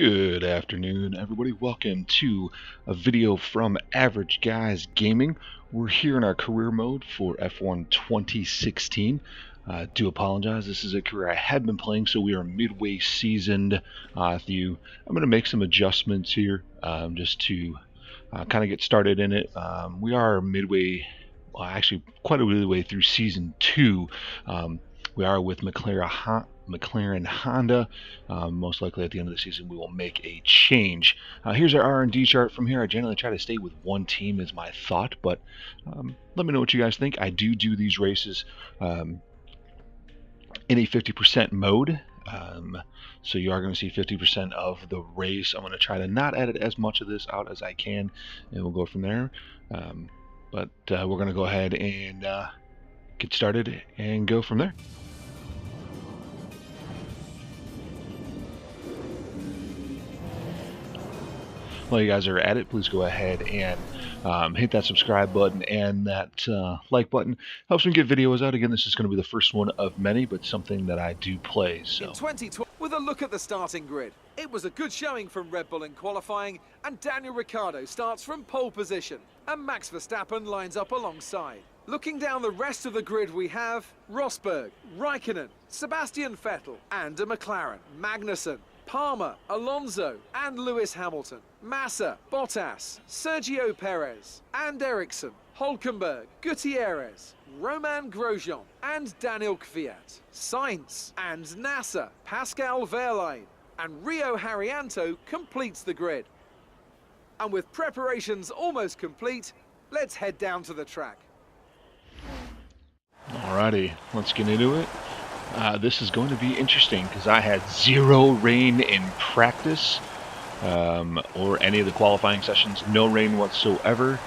Good afternoon, everybody. Welcome to a video from Average Guys Gaming. We're here in our career mode for F1 2016. Do apologize, this is a career I have been playing, so we are midway seasoned. I'm going to make some adjustments here just to kind of get started in it. We are midway, well, actually quite a way through season 2. We are with McLaren Honda. Most likely at the end of the season we will make a change. Here's our R&D chart. From here I generally try to stay with one team is my thought, but let me know what you guys think. I do these races in a 50% mode. So you are going to see 50% of the race. I'm going to try to not edit as much of this out as I can, and we'll go from there. But we're going to go ahead and get started and go from there. While you guys are at it, please go ahead and hit that subscribe button and that like button. Helps me get videos out. Again, this is going to be the first one of many, but something that I do play. So. In 2012, with a look at the starting grid, it was a good showing from Red Bull in qualifying, and Daniel Ricciardo starts from pole position, and Max Verstappen lines up alongside. Looking down the rest of the grid, we have Rosberg, Raikkonen, Sebastian Vettel, and a McLaren, Magnussen, Palmer, Alonso, and Lewis Hamilton, Massa, Bottas, Sergio Perez, and Ericsson, Hülkenberg, Gutierrez, Romain Grosjean, and Daniel Kvyat, Sainz, and NASA, Pascal Wehrlein, and Rio Haryanto completes the grid. And with preparations almost complete, let's head down to the track. Alrighty, let's get into it. This is going to be interesting because I had 0 rain in practice or any of the qualifying sessions. No rain whatsoever.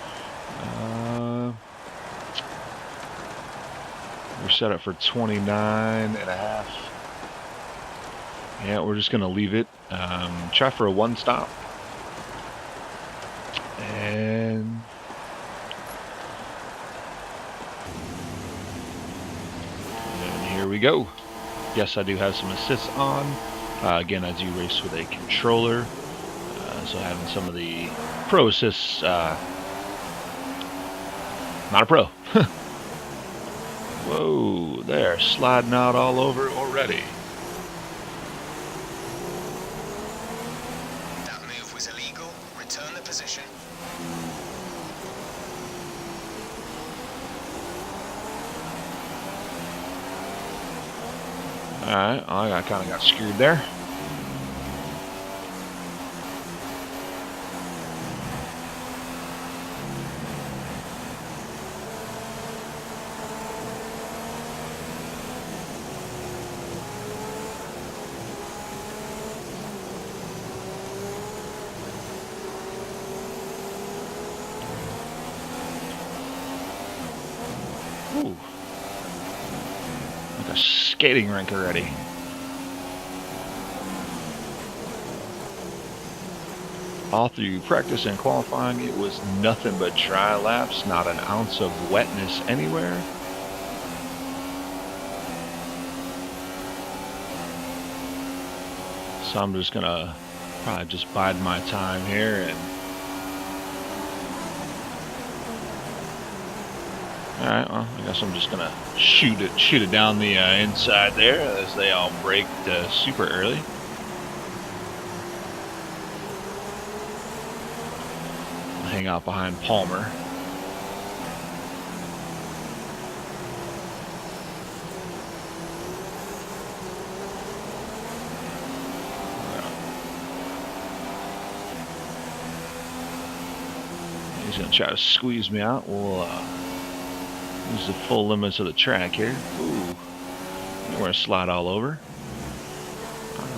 We're set up for 29.5. Yeah, we're just going to leave it. Try for a 1 stop. And here we go. Yes, I do have some assists on. Again, I do race with a controller, so having some of the pro assists, not a pro. Whoa, they're sliding out all over already. That move was illegal. Return the position. Alright, I kind of got screwed there. Ooh. Like a skating rink already. All through practice and qualifying, it was nothing but dry laps, not an ounce of wetness anywhere. So I'm just gonna probably just bide my time here and alright, well, I guess I'm just gonna shoot it down the inside there as they all braked super early. Hang out behind Palmer. He's gonna try to squeeze me out. We'll use the full limits of the track here. Ooh, we're gonna slide all over.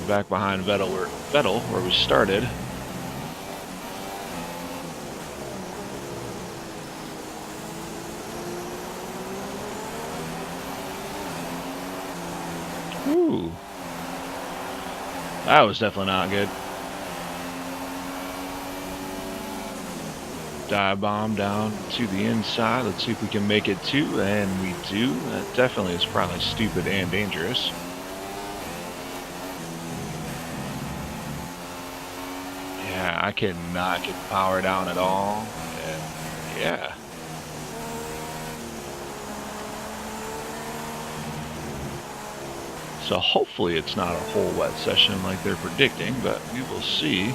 Back behind Vettel where we started. Ooh, that was definitely not good. Dive bomb down to the inside. Let's see if we can make it 2, and we do. That definitely is probably stupid and dangerous. Yeah, I cannot get power down at all. And yeah. So hopefully it's not a whole wet session like they're predicting, but we will see.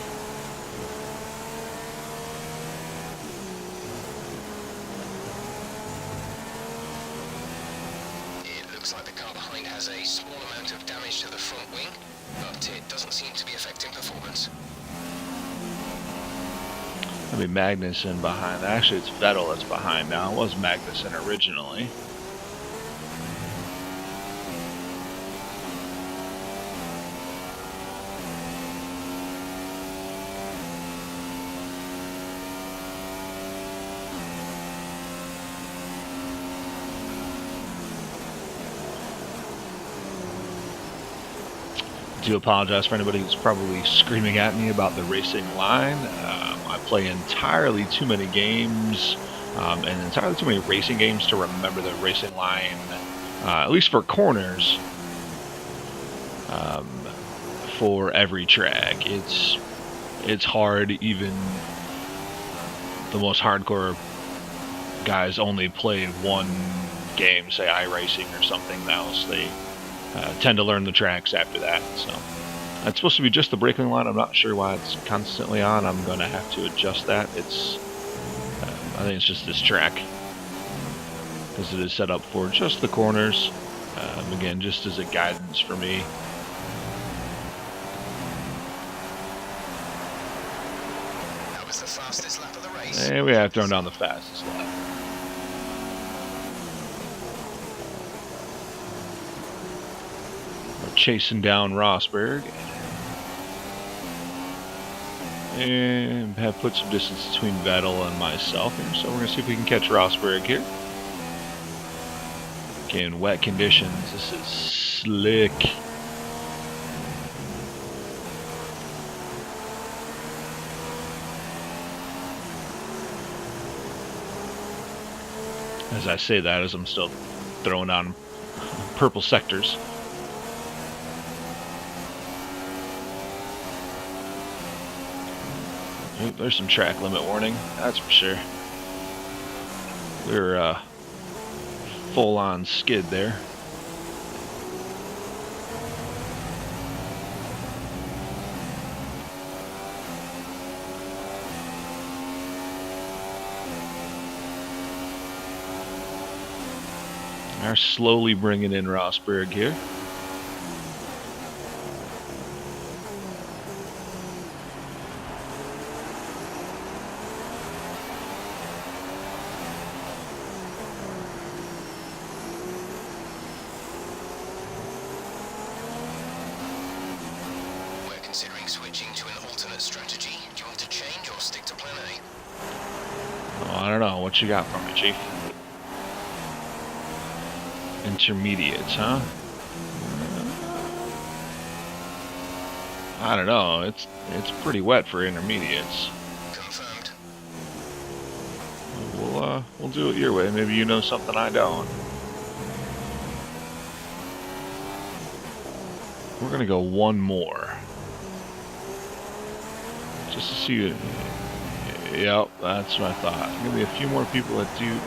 It looks like the car behind has a small amount of damage to the front wing, but it doesn't seem to be affecting performance. I mean, Magnussen behind. Actually, it's Vettel that's behind now. It was Magnussen originally. I do apologize for anybody who's probably screaming at me about the racing line. I play entirely too many games and entirely too many racing games to remember the racing line, at least for corners, for every track. It's hard. Even the most hardcore guys only play one game, say iRacing or something else. They tend to learn the tracks after that. So it's supposed to be just the braking line. I'm not sure why it's constantly on. I'm going to have to adjust that. I think it's just this track, because it is set up for just the corners. Again, just as a guidance for me. That was the fastest lap of the race. And we have thrown down the fastest lap. We're chasing down Rosberg. And have put some distance between Vettel and myself here, so we're going to see if we can catch Rosberg here. Again, wet conditions. This is slick. As I say that, as I'm still throwing on purple sectors. Ooh, there's some track limit warning, that's for sure. We're full on skid there. They're slowly bringing in Rosberg here. We're considering switching to an alternate strategy. Do you want to change or stick to plan A? Oh, I don't know. What you got for me, Chief? Intermediates, huh? I don't know. It's pretty wet for intermediates. Confirmed. We'll do it your way. Maybe you know something I don't. We're gonna go one more, just to see it. Yep, that's what I thought. Gonna be a few more people that do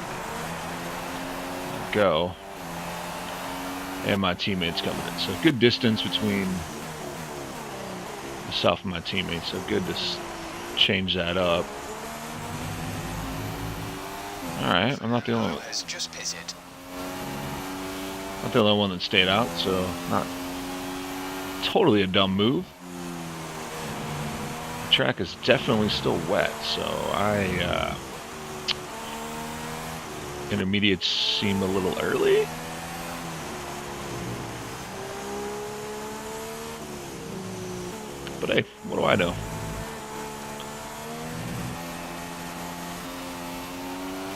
go. And my teammates coming in. So good distance between myself and my teammates. So good to change that up. Alright, I'm not the only one. Has just pitted. Not the only one that stayed out, so not totally a dumb move. The track is definitely still wet, so intermediates seem a little early. But hey, what do I know?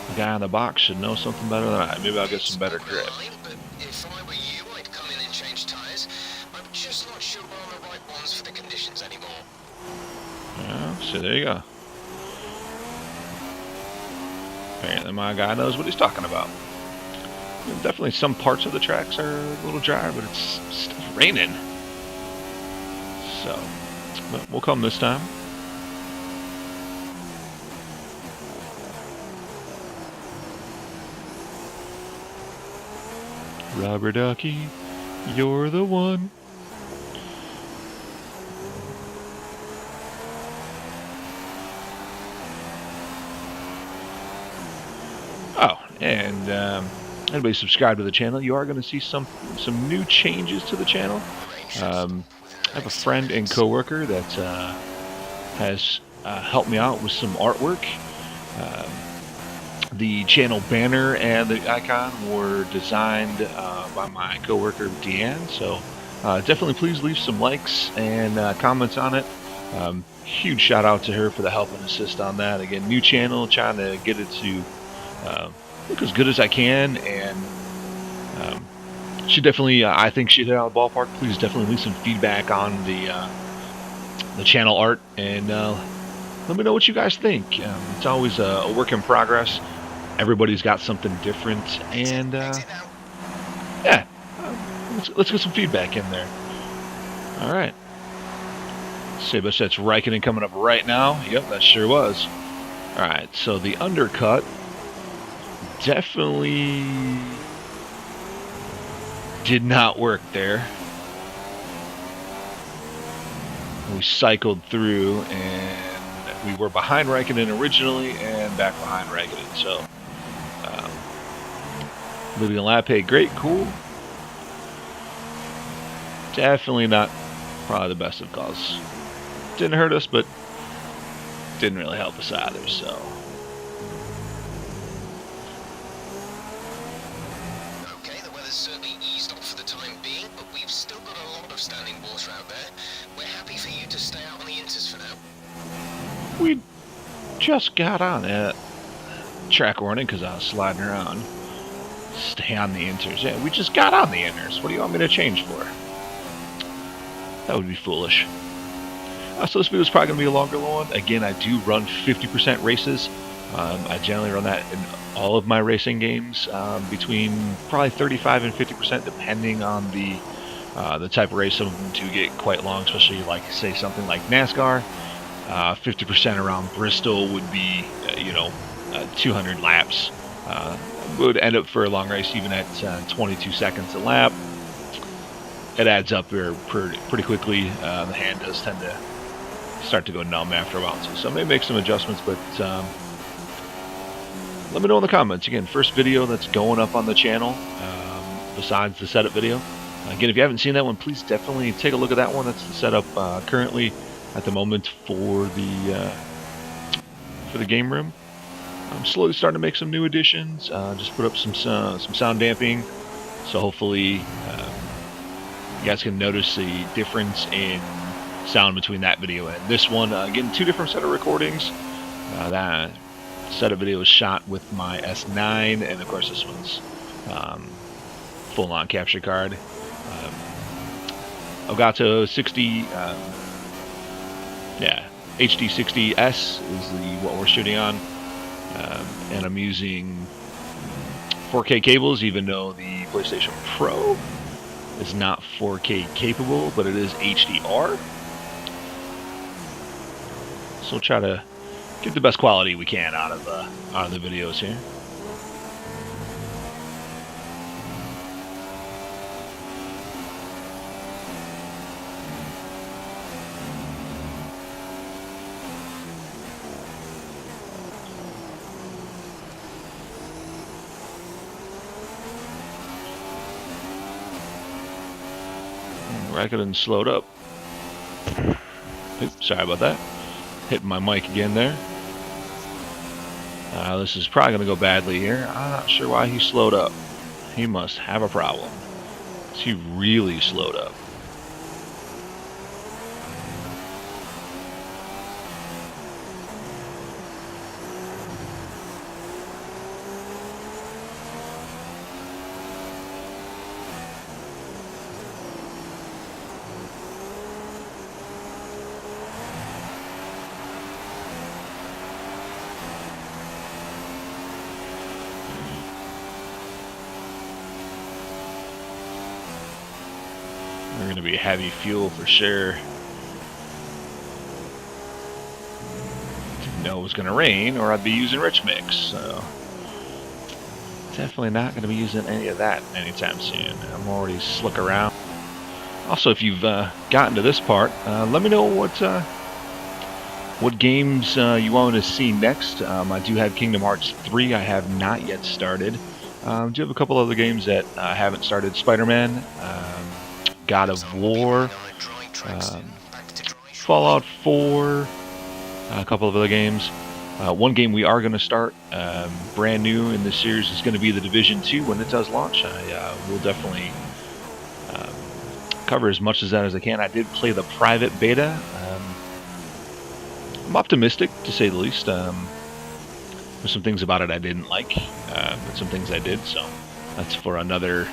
The guy on the box should know something better than I. Maybe I'll get some better grip. But if I were you, I'd come in and change tyres. I'm just not sure we're on the right ones for the conditions anymore. Yeah, so there you go. Apparently my guy knows what he's talking about. Definitely some parts of the tracks are a little dry, but it's still raining. So, but we'll come this time. Rubber ducky, you're the one. Oh, and anybody subscribe to the channel, you are going to see some new changes to the channel. I have a friend and coworker that has helped me out with some artwork. The channel banner and the icon were designed by my coworker Deanne, so definitely please leave some likes and comments on it. Huge shout out to her for the help and assist on that. Again, new channel, trying to get it to look as good as I can, and she definitely, I think she hit out of the ballpark. Please definitely leave some feedback on the channel art, and let me know what you guys think. It's always a work in progress. Everybody's got something different, and yeah, let's get some feedback in there. All right. Sebas, that's Raikkonen coming up right now. Yep, that sure was. All right, so the undercut definitely did not work there. We cycled through, and we were behind Raikkonen originally and back behind Raikkonen, so leaving a lap. Hey, great, cool. Definitely not probably the best of calls. Didn't hurt us, but didn't really help us either, so. Okay, the weather's certainly eased off for the time being, but we've still got a lot of standing water out there. We're happy for you to stay out on the inters for now. We just got on it. Track warning because I was sliding around. Stay on the inters. Yeah, we just got on the inters. What do you want me to change for? That would be foolish. So this video is probably going to be a longer one. Again, I do run 50% races. I generally run that in all of my racing games, between probably 35 and 50%, depending on the type of race. Some of them do get quite long, especially like say something like NASCAR. 50% around Bristol would be 200 laps. Would end up for a long race even at 22 seconds a lap. It adds up here pretty quickly. The hand does tend to start to go numb after a while too, so I may make some adjustments, but let me know in the comments. Again, first video that's going up on the channel besides the setup video. Again, if you haven't seen that one, please definitely take a look at that one. That's the setup currently at the moment for the game room. I'm slowly starting to make some new additions. Just put up some sound damping, so hopefully you guys can notice the difference in sound between that video and this one. Again, two different set of recordings. That setup video was shot with my S9, and of course this one's full-on capture card. Elgato 60, HD 60S is what we're shooting on. And I'm using 4K cables, even though the PlayStation Pro is not 4K capable, but it is HDR. So we'll try to get the best quality we can out of the videos here. Raikkonen slowed up. Oops, sorry about that. Hitting my mic again there. This is probably going to go badly here. I'm not sure why he slowed up. He must have a problem. He really slowed up. We're going to be heavy fuel for sure. Didn't know it was going to rain, or I'd be using Rich Mix. So definitely not going to be using any of that anytime soon. I'm already slick around. Also, if you've gotten to this part, let me know what games you want to see next. I do have Kingdom Hearts 3. I have not yet started. Do have a couple other games that I haven't started. Spider-Man, God of War, Fallout 4, a couple of other games. One game we are going to start, brand new in this series, is going to be The Division 2 when it does launch. I will definitely cover as much of that as I can. I did play the private beta. I'm optimistic, to say the least. There's some things about it I didn't like, but some things I did, so that's for another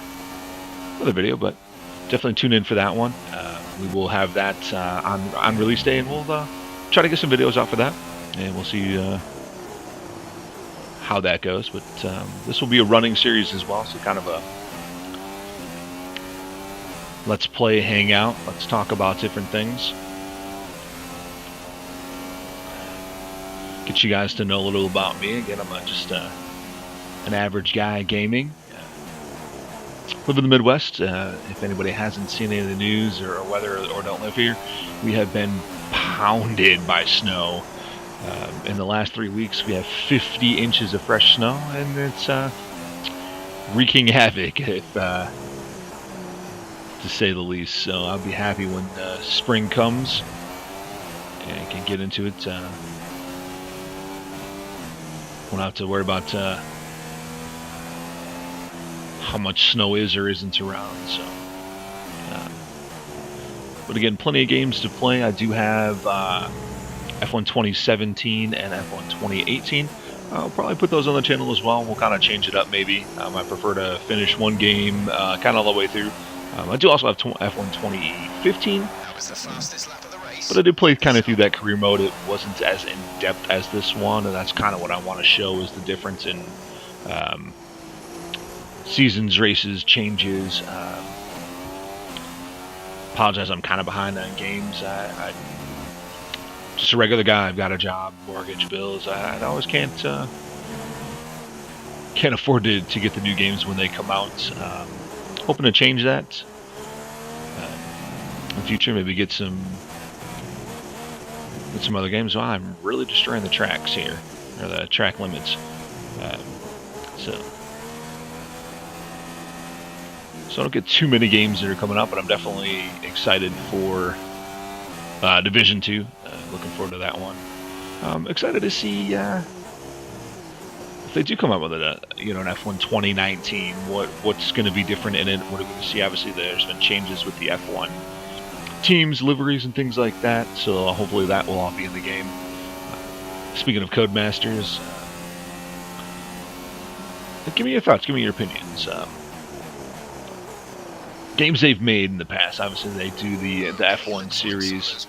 video, but definitely tune in for that one. We will have that on release day, and we'll try to get some videos out for that, and we'll see how that goes. But this will be a running series as well, so kind of a let's play, hang out, let's talk about different things. Get you guys to know a little about me. Again, I'm just an average guy gaming. Live in the Midwest. If anybody hasn't seen any of the news or weather or don't live here, we have been pounded by snow. In the last 3 weeks, we have 50 inches of fresh snow, and it's wreaking havoc, to say the least. So I'll be happy when spring comes and I can get into it. Won't have to worry about how much snow is or isn't around. So, but again, plenty of games to play. I do have F1 2017 and F1 2018. I'll probably put those on the channel as well. We'll kind of change it up maybe. I prefer to finish one game kind of all the way through. I do also have F1 2015. That was the fastest lap of the race. But I did play kind of through that career mode. It wasn't as in-depth as this one, and that's kind of what I want to show, is the difference in seasons, races, changes. Apologize, I'm kind of behind on games. I just a regular guy. I've got a job, mortgage, bills. I always can't afford to get the new games when they come out. Hoping to change that in the future. Maybe get some other games. Well, I'm really destroying the tracks here, or the track limits. So I don't get too many games that are coming up, but I'm definitely excited for Division 2. Looking forward to that one. Excited to see if they do come up with an F1 2019. What's going to be different in it? What are we going to see? Obviously, there's been changes with the F1 teams, liveries, and things like that. So hopefully that will all be in the game. Speaking of Codemasters, give me your thoughts. Give me your opinions. Games they've made in the past. Obviously, they do the F1 series.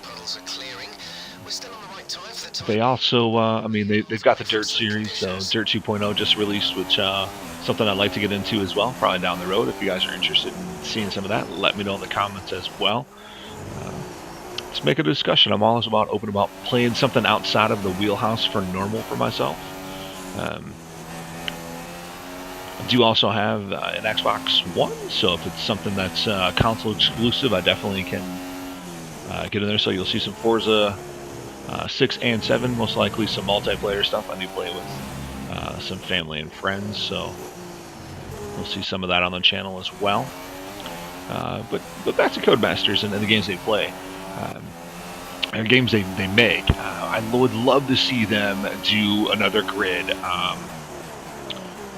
They also, they've got the Dirt series. So Dirt 2.0 just released, which something I'd like to get into as well, probably down the road. If you guys are interested in seeing some of that, let me know in the comments as well. Let's make a discussion. I'm always open about playing something outside of the wheelhouse for normal for myself. I do also have an Xbox One, so if it's something that's console exclusive, I definitely can get in there. So you'll see some Forza 6 and 7, most likely some multiplayer stuff. I do play with some family and friends, so we'll see some of that on the channel as well. But back to Codemasters and the games they play, and games they make. I would love to see them do another Grid.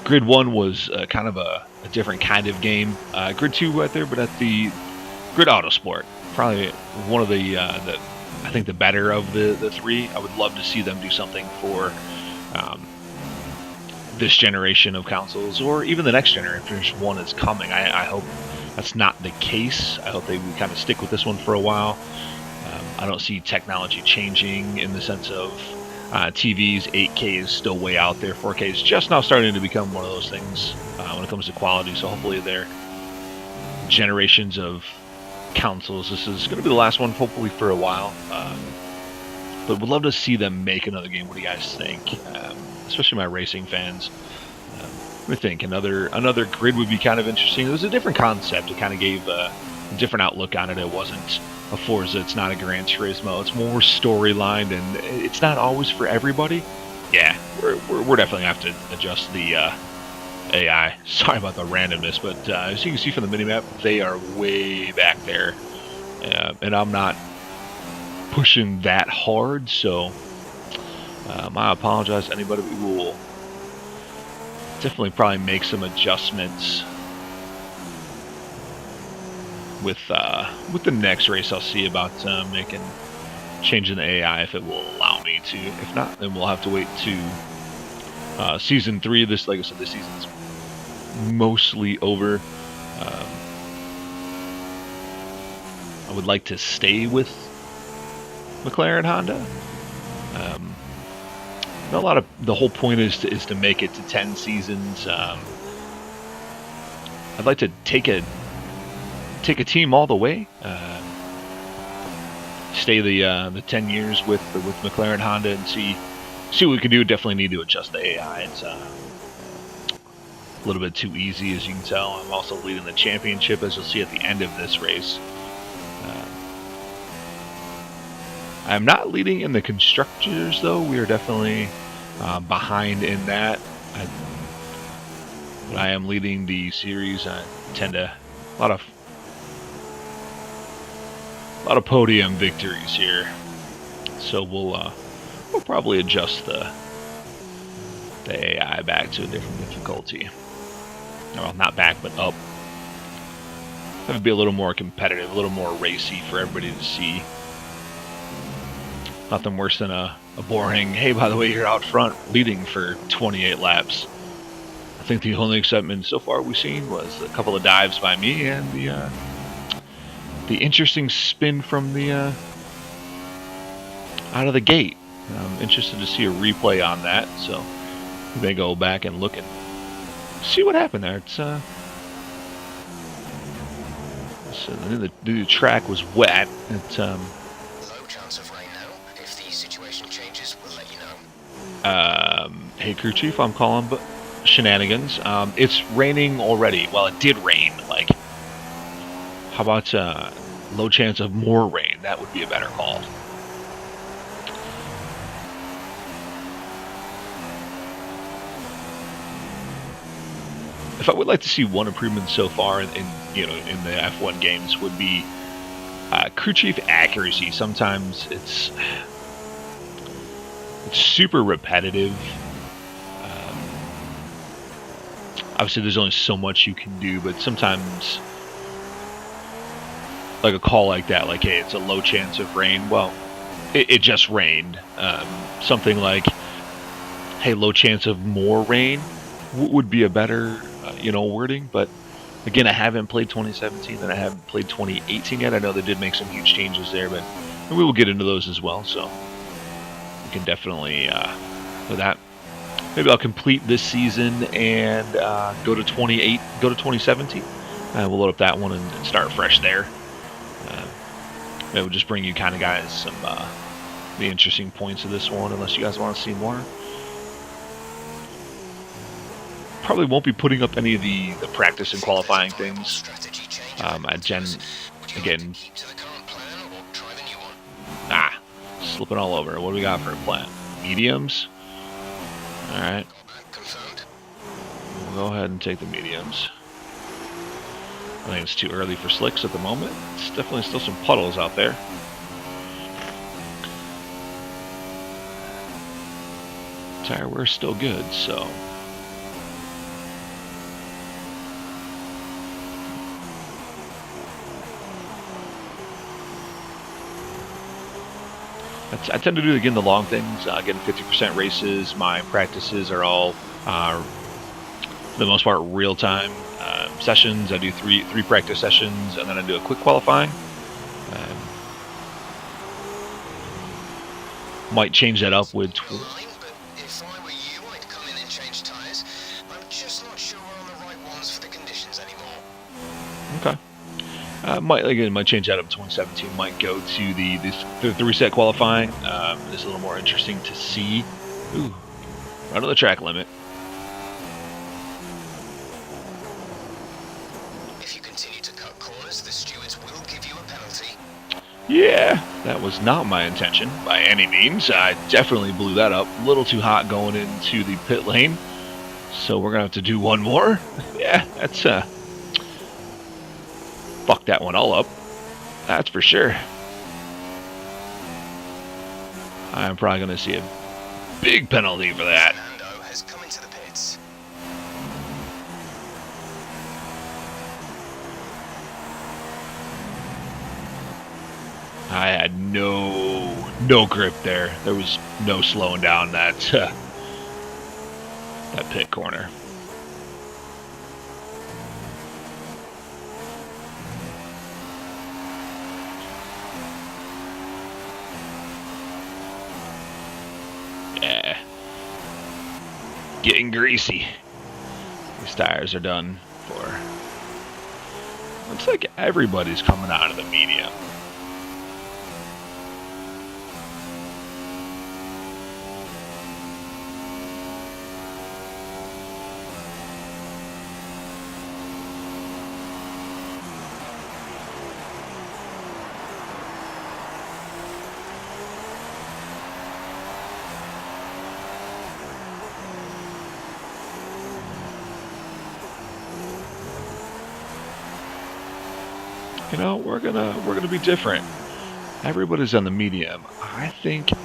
Grid 1 was kind of a different kind of game. Grid 2 right there, but at the Grid Autosport, probably one of the I think the better of the three. I would love to see them do something for this generation of consoles, or even the next generation if one is coming. I hope that's not the case. I hope they kind of stick with this one for a while. I don't see technology changing in the sense of TVs. 8K is still way out there. 4K is just now starting to become one of those things when it comes to quality. So hopefully their generations of consoles, this is going to be the last one hopefully for a while. But would love to see them make another game. What do you guys think? Especially my racing fans. I think another grid would be kind of interesting. It was a different concept. It kind of gave a different outlook on it. It wasn't a Forza. It's not a Gran Turismo. It's more storyline, and it's not always for everybody. Yeah, we're definitely gonna have to adjust the AI. Sorry about the randomness, but as you can see from the minimap, they are way back there, and I'm not pushing that hard. So I apologize to anybody. We will definitely probably make some adjustments with the next race. I'll see about changing the AI if it will allow me to. If not, then we'll have to wait to season 3. This, like I said, this season's mostly over. I would like to stay with McLaren Honda. A lot of the whole point is to make it to 10 seasons. I'd like to take a team all the way. Stay the 10 years with McLaren Honda and see what we can do. Definitely need to adjust the AI. It's a little bit too easy, as you can tell. I'm also leading the championship, as you'll see at the end of this race. I'm not leading in the constructors, though. We are definitely behind in that. But I am leading the series. I tend to a lot of podium victories here. So we'll probably adjust the AI back to a different difficulty. Well, not back, but up. Have to be a little more competitive, a little more racy for everybody to see. Nothing worse than a boring, hey, by the way, you're out front leading for 28 laps. I think the only excitement so far we've seen was a couple of dives by me and the interesting spin from the out of the gate. I'm interested to see a replay on that, so we may go back and look and see what happened there. It's so the track was wet. It's Low chance of rain now. If the situation changes, we'll let you know. Hey crew chief, I'm calling but shenanigans. It's raining already. Well, it did rain. Like, how about low chance of more rain? That would be a better call. If I would like to see one improvement so far in the F1 games would be crew chief accuracy. Sometimes it's super repetitive. Obviously, there's only so much you can do, but sometimes, like a call like that, like, hey, it's a low chance of rain. Well, it just rained. Something like, hey, low chance of more rain would be a better wording. But again, I haven't played 2017 and I haven't played 2018 yet. I know they did make some huge changes there, but we will get into those as well. So we can definitely with that. Maybe I'll complete this season and go to 2017. We'll load up that one and start fresh there. Maybe we'll just bring you kind of guys some the interesting points of this one, unless you guys want to see more. Probably won't be putting up any of the practice and qualifying things. Again, slipping all over. What do we got for a plan? Mediums? Alright. We'll go ahead and take the mediums. I think it's too early for slicks at the moment. It's definitely still some puddles out there. Tire wear's still good, so... I tend to do, again, the long things, getting 50% races. My practices are all, for the most part, real-time sessions. I do three practice sessions, and then I do a quick qualifying. Might change that up with... If I were you, I'd come in and change tyres. I'm just not sure we're on the right ones for the conditions anymore. Okay. Might change that up to 2017. Might go to the reset qualifying. It's a little more interesting to see. Ooh, right on the track limit. Yeah, that was not my intention by any means. I definitely blew that up. A little too hot going into the pit lane. So we're going to have to do one more. Yeah, that's fuck that one all up. That's for sure. I'm probably going to see a big penalty for that. Fernando has come into the pits. I had no grip there. There was no slowing down that that pit corner. Yeah. Getting greasy. These tires are done for. Looks like everybody's coming out of the medium. You know, we're gonna be different. Everybody's on the medium. I think The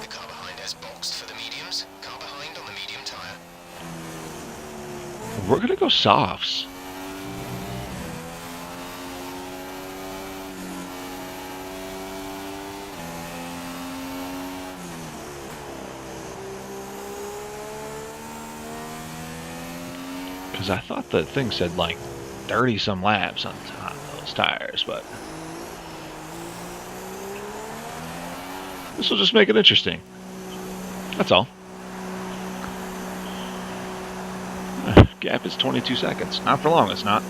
car behind has boxed for the mediums. Car behind on the medium tyre. we're gonna go softs. Because I thought the thing said like 30 some laps on those tires, but this will just make it interesting. That's all. Gap is 22 seconds. Not for long, it's not.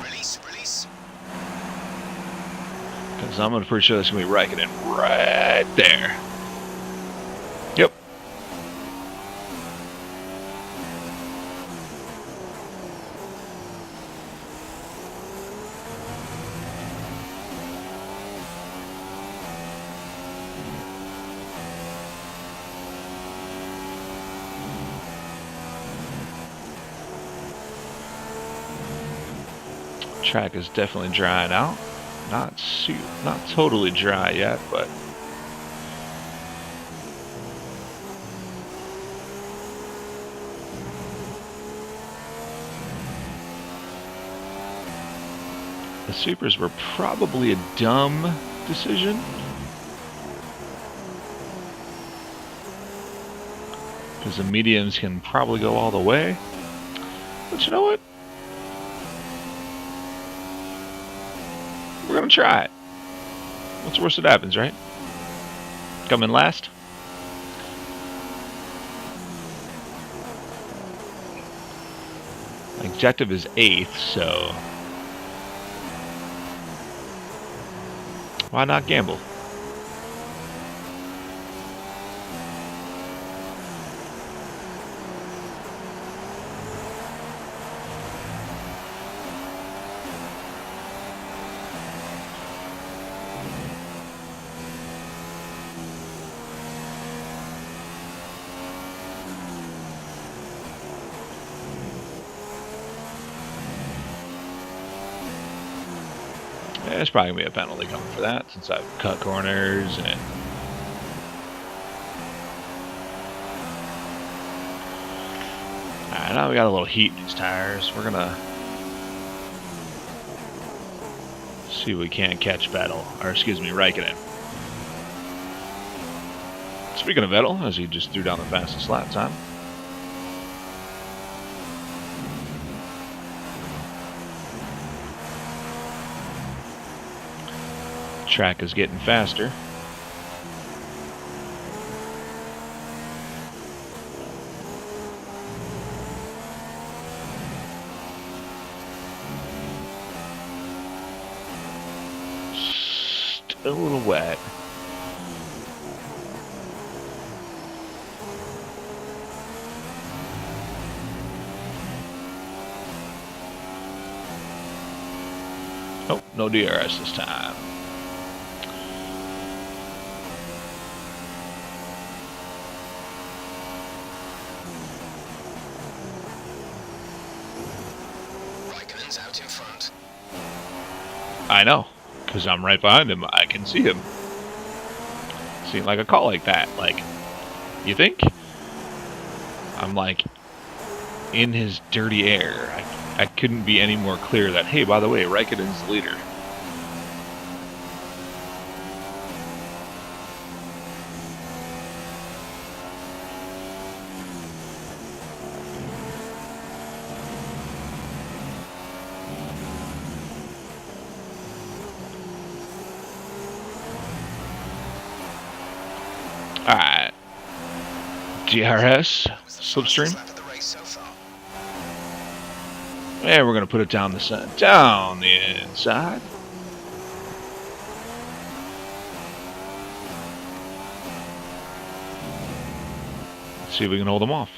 Release. Because I'm pretty sure that's going to be Raikkonen right there. Yep. Track is definitely drying out. Not totally dry yet, but the supers were probably a dumb decision. Because the mediums can probably go all the way. But you know what? We're gonna try it. What's the worst that happens, right? Come in last. My objective is 8th, so why not gamble? Yeah, there's probably going to be a penalty coming for that since I've cut corners and... Alright, now we got a little heat in these tires. We're going to see if we can't catch Raikkonen. Speaking of Vettel, as he just threw down the fastest lap time. Track is getting faster. Still a little wet. Oh, no DRS this time. Raikkonen's out in front. I know, because I'm right behind him. I can see him. Seemed like a call like that. Like, you think? I'm like in his dirty air. I couldn't be any more clear that, hey, by the way, Raikkonen's the leader. Alright. DRS, slipstream. And we're going to put it down the side, down the inside. Let's see if we can hold them off.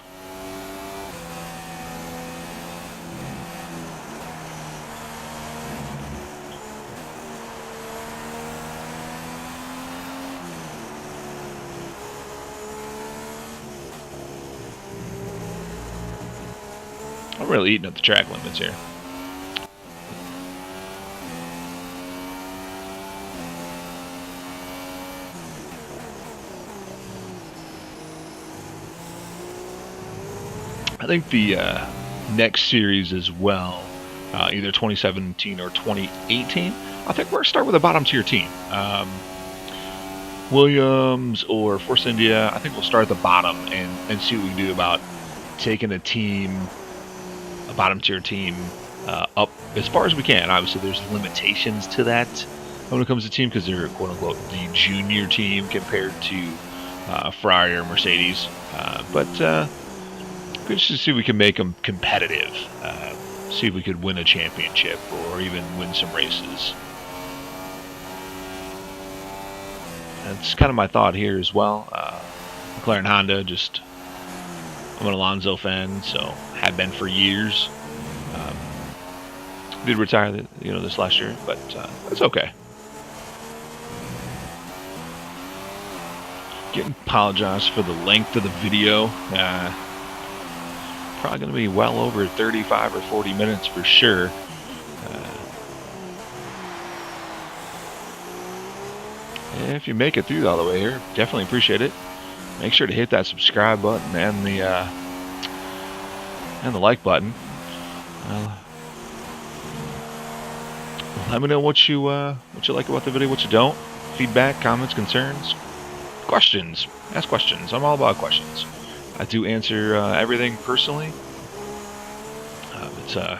I'm really eating at the track limits here. I think the next series as well, either 2017 or 2018, I think we're going to start with a bottom tier team. Williams or Force India, I think we'll start at the bottom and see what we can do about taking a team, a bottom tier team, up as far as we can. Obviously, there's limitations to that when it comes to team because they're quote unquote the junior team compared to Ferrari or Mercedes. But good to see if we can make them competitive. See if we could win a championship or even win some races. That's kind of my thought here as well. McLaren Honda, just I'm an Alonso fan, so have been for years. Did retire, this last year, but that's okay. Getting apologized for the length of the video. Probably going to be well over 35 or 40 minutes for sure. If you make it through all the way here, definitely appreciate it. Make sure to hit that subscribe button and the like button. Let me know what you like about the video, what you don't. Feedback, comments, concerns, questions. Ask questions. I'm all about questions. I do answer everything personally. The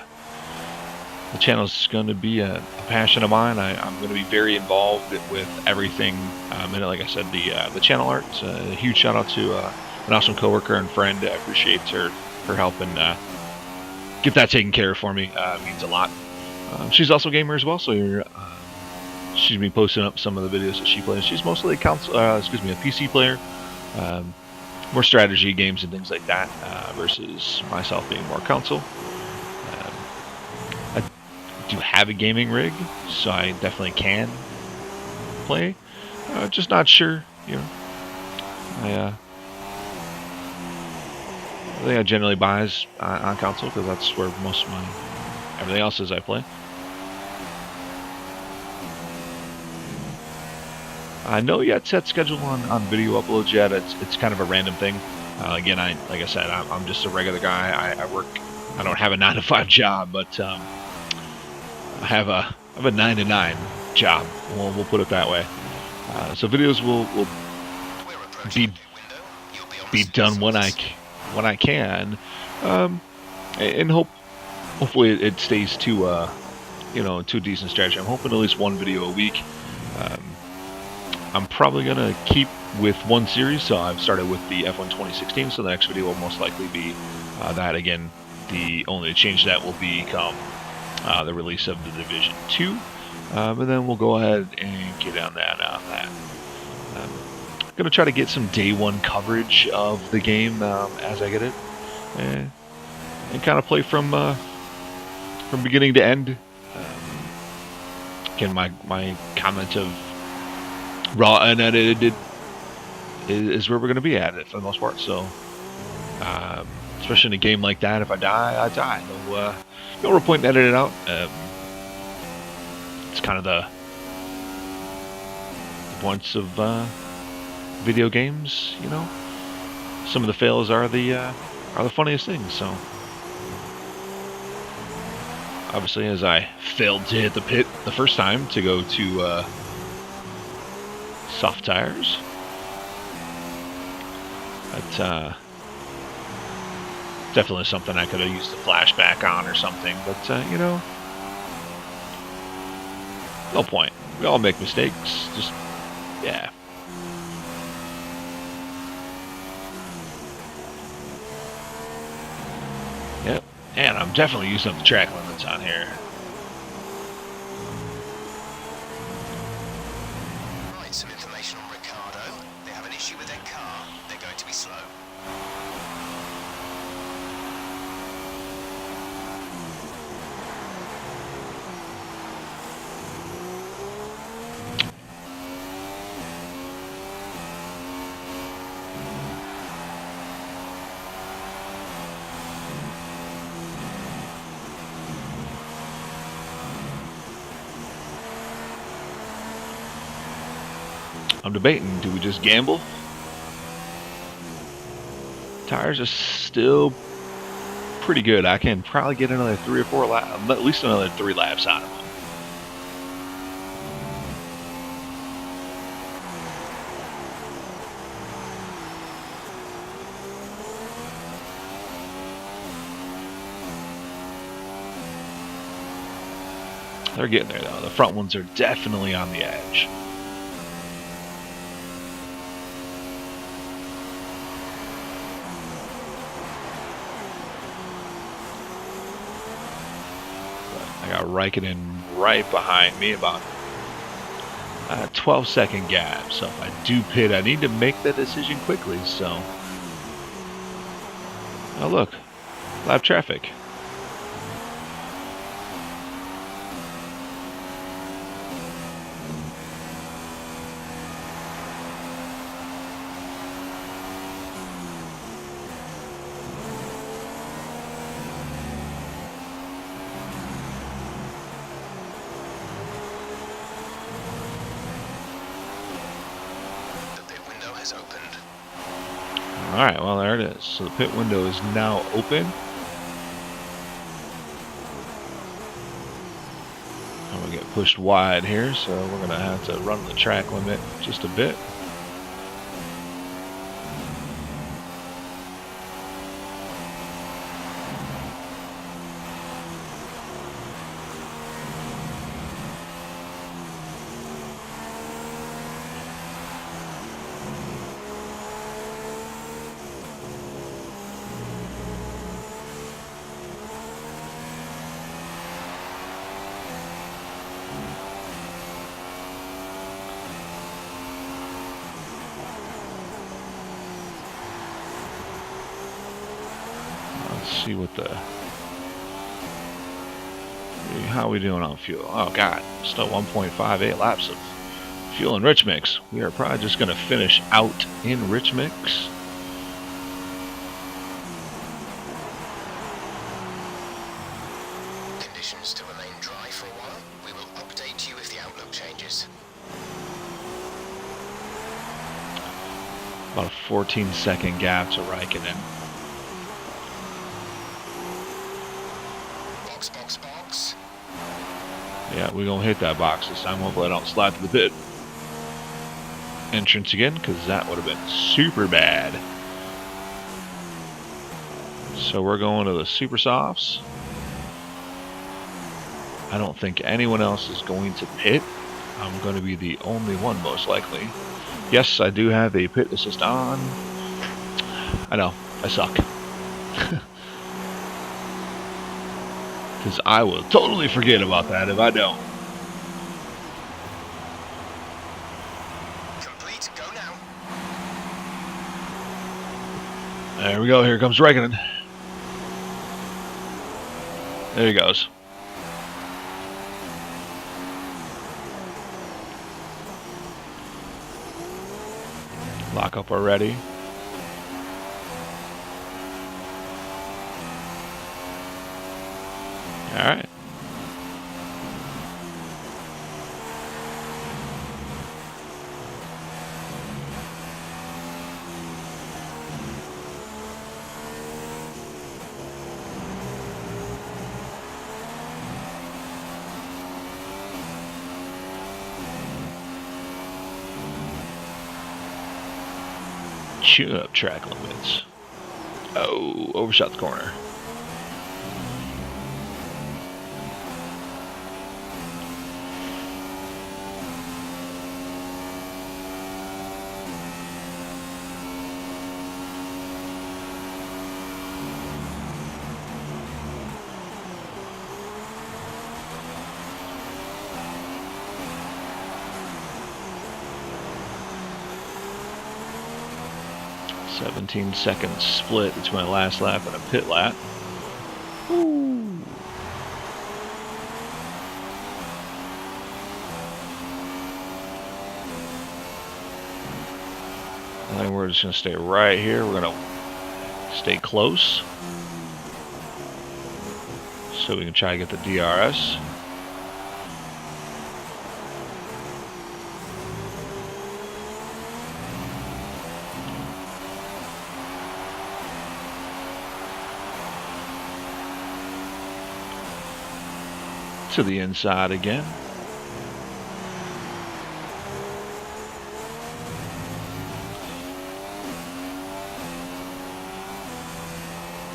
channel is going to be a passion of mine. I'm going to be very involved with everything in it. Like I said, the channel art. A huge shout out to an awesome coworker and friend. I appreciate her helping get that taken care of for me. It means a lot. She's also a gamer as well, so she's been posting up some of the videos that she plays. She's mostly a PC player. More strategy games and things like that versus myself being more console. I do have a gaming rig, so I definitely can play. Just not sure, I think I generally buy on console because that's where most of everything else is I play. No yet set schedule on video uploads yet. It's kind of a random thing. Again, like I said, I'm just a regular guy. I work. I don't have a 9-to-5 job, but I have a 9-to-9 job. We'll put it that way. So videos will be done when I can, and hopefully it stays to a decent strategy. I'm hoping at least one video a week. I'm probably going to keep with one series, so I've started with the F1 2016, so the next video will most likely be that again. The only change to that will become the release of the Division 2, and then we'll go ahead and get on that. I'm going to try to get some day one coverage of the game as I get it, and kind of play from beginning to end. Again, my comment of raw and unedited is where we're going to be at it for the most part. So, especially in a game like that, if I die, I die. No real point in editing it out. It's kind of the points of video games, you know. Some of the fails are the funniest things. So, obviously, as I failed to hit the pit the first time to go to soft tires, but definitely something I could have used a flashback on or something. But you know, no point. We all make mistakes. Just yeah. Yep. And I'm definitely using up the track limits on here. Right, some information on Ricardo. They have an issue with their car. They're going to be slow. I'm debating, do we just gamble? Tires are still pretty good. I can probably get another 3 or 4 laps, at least another 3 laps out of them. They're getting there though. The front ones are definitely on the edge. I got Raikkonen right behind me, about a 12-second gap. So if I do pit, I need to make that decision quickly. So, oh look, lap traffic. Opened. Alright, well there it is. So the pit window is now open. I'm going to get pushed wide here, so we're going to have to run the track limit just a bit. See what how are we doing on fuel? Oh god, still 1.58 laps of fuel and rich mix. We are probably just going to finish out in rich mix. Conditions to remain dry for a while. We will update you if the outlook changes. About a 14-second gap to Raikkonen. Box. Yeah, we're going to hit that box this time. Hopefully I don't slide to the pit entrance again, because that would have been super bad. So we're going to the super softs. I don't think anyone else is going to pit. I'm going to be the only one, most likely. Yes, I do have a pit assist on. I know, I suck. Because I will totally forget about that if I don't. Complete, go now. There we go, here comes Raikkonen. There he goes. Lock up already. Alright. Tune up track limits. Oh, overshot the corner. "17-second split between my last lap and a pit lap." Ooh. I think we're just going to stay right here. We're going to stay close so we can try to get the DRS. To the inside again.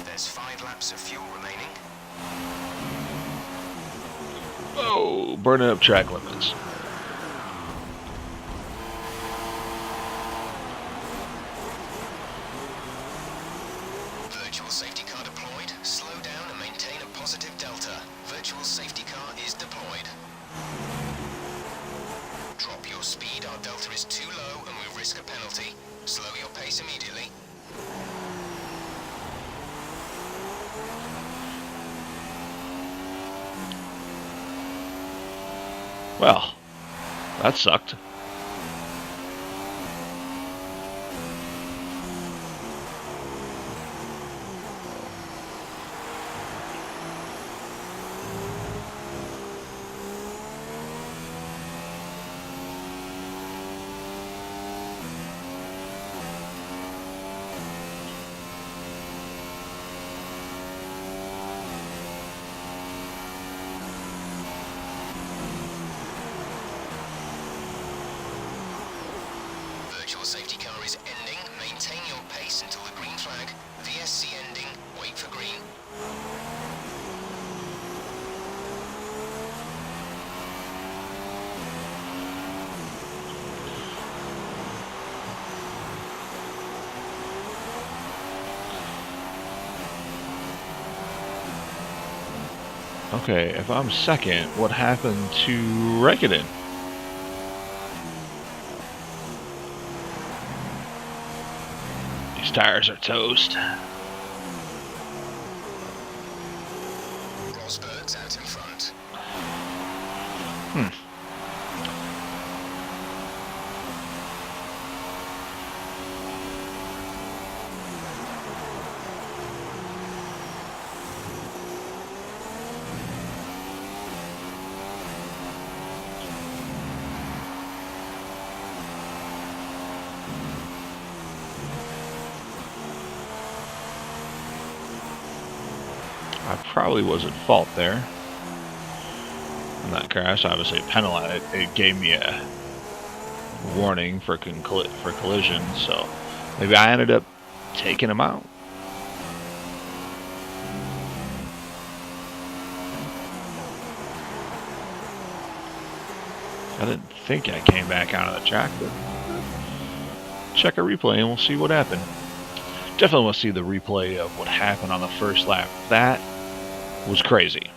There's 5 laps of fuel remaining. Oh, burning up track limits. Virtual safety car deployed. Slow down and maintain a positive delta. Virtual safety car is deployed. Drop your speed, our delta is too low and we risk a penalty. Slow your pace immediately. Well, that sucked. Virtual safety car is ending. Maintain your pace until the green flag. VSC ending. Wait for green. Okay, if I'm second, what happened to Raikkonen? These tires are toast. Rosberg's out in front. I probably was at fault there. In that crash, obviously a penalty. It gave me a warning for collision, so maybe I ended up taking him out. I didn't think I came back out of the track, but check a replay and we'll see what happened. Definitely want to see the replay of what happened on the first lap. That was crazy.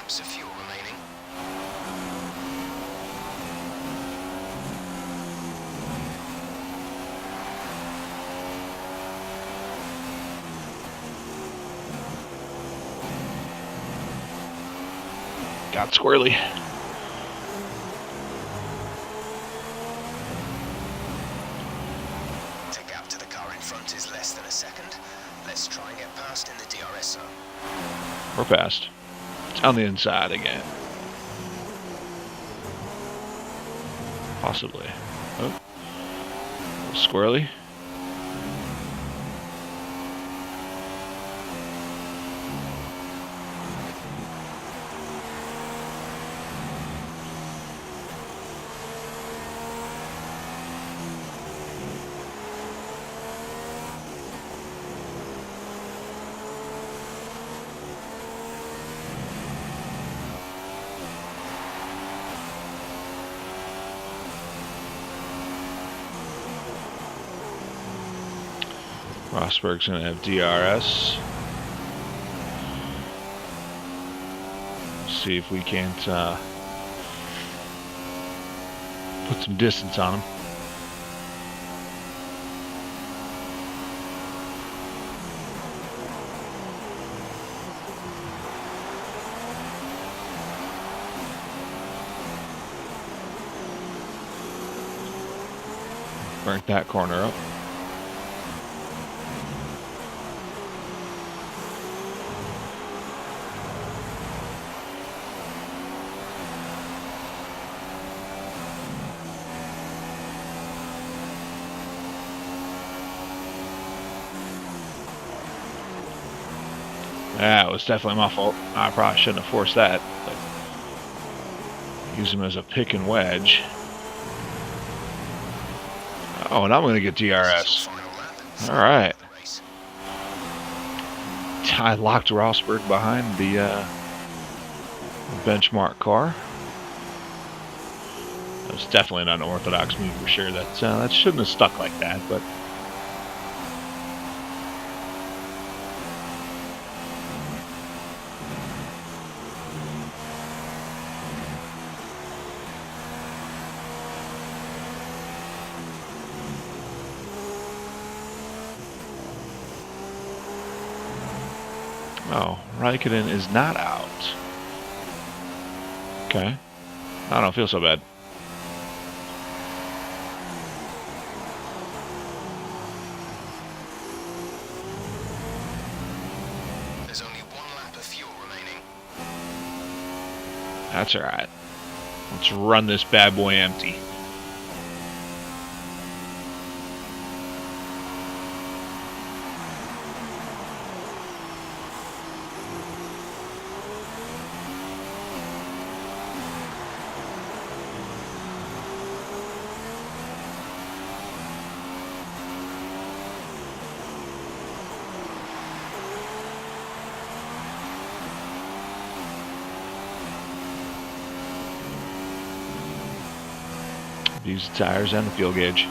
laps of fuel remaining. Got squirrely. The gap to the car in front is less than a second. Let's try and get past in the DRS zone. We're fast. It's on the inside again. Possibly. Oh. A little squirrely. Rosberg's going to have DRS. See if we can't put some distance on him. Burnt that corner up. That was definitely my fault. I probably shouldn't have forced that, but use him as a pick and wedge. Oh, and I'm going to get DRS. All right. I locked Rosberg behind the benchmark car. That was definitely an unorthodox move for sure. That shouldn't have stuck like that, but. Oh, Raikkonen is not out. Okay. I don't feel so bad. There's only 1 lap of fuel remaining. That's alright. Let's run this bad boy empty. Use the tires and the fuel gauge.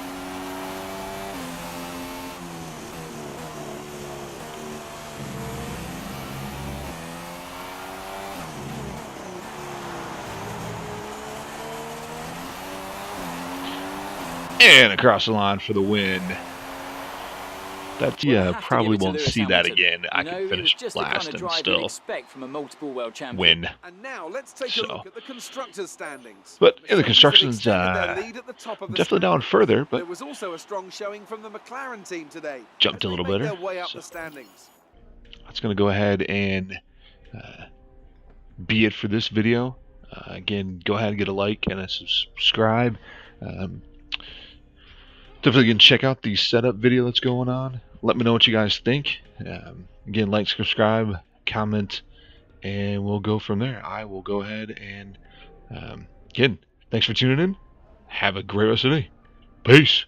And across the line for the win. That's, yeah, probably won't see that again. I can finish last and still win. And now let's take a look at the constructors' standings. But in the constructions, I'm definitely down further. But there was also a strong showing from the McLaren team today. Jumped a little better. Their way up the standings. That's going to go ahead and be it for this video. Again, go ahead and get a like and a subscribe. Definitely can check out the setup video that's going on. Let me know what you guys think. Again, like, subscribe, comment, and we'll go from there. I will go ahead and again, thanks for tuning in. Have a great rest of the day. Peace.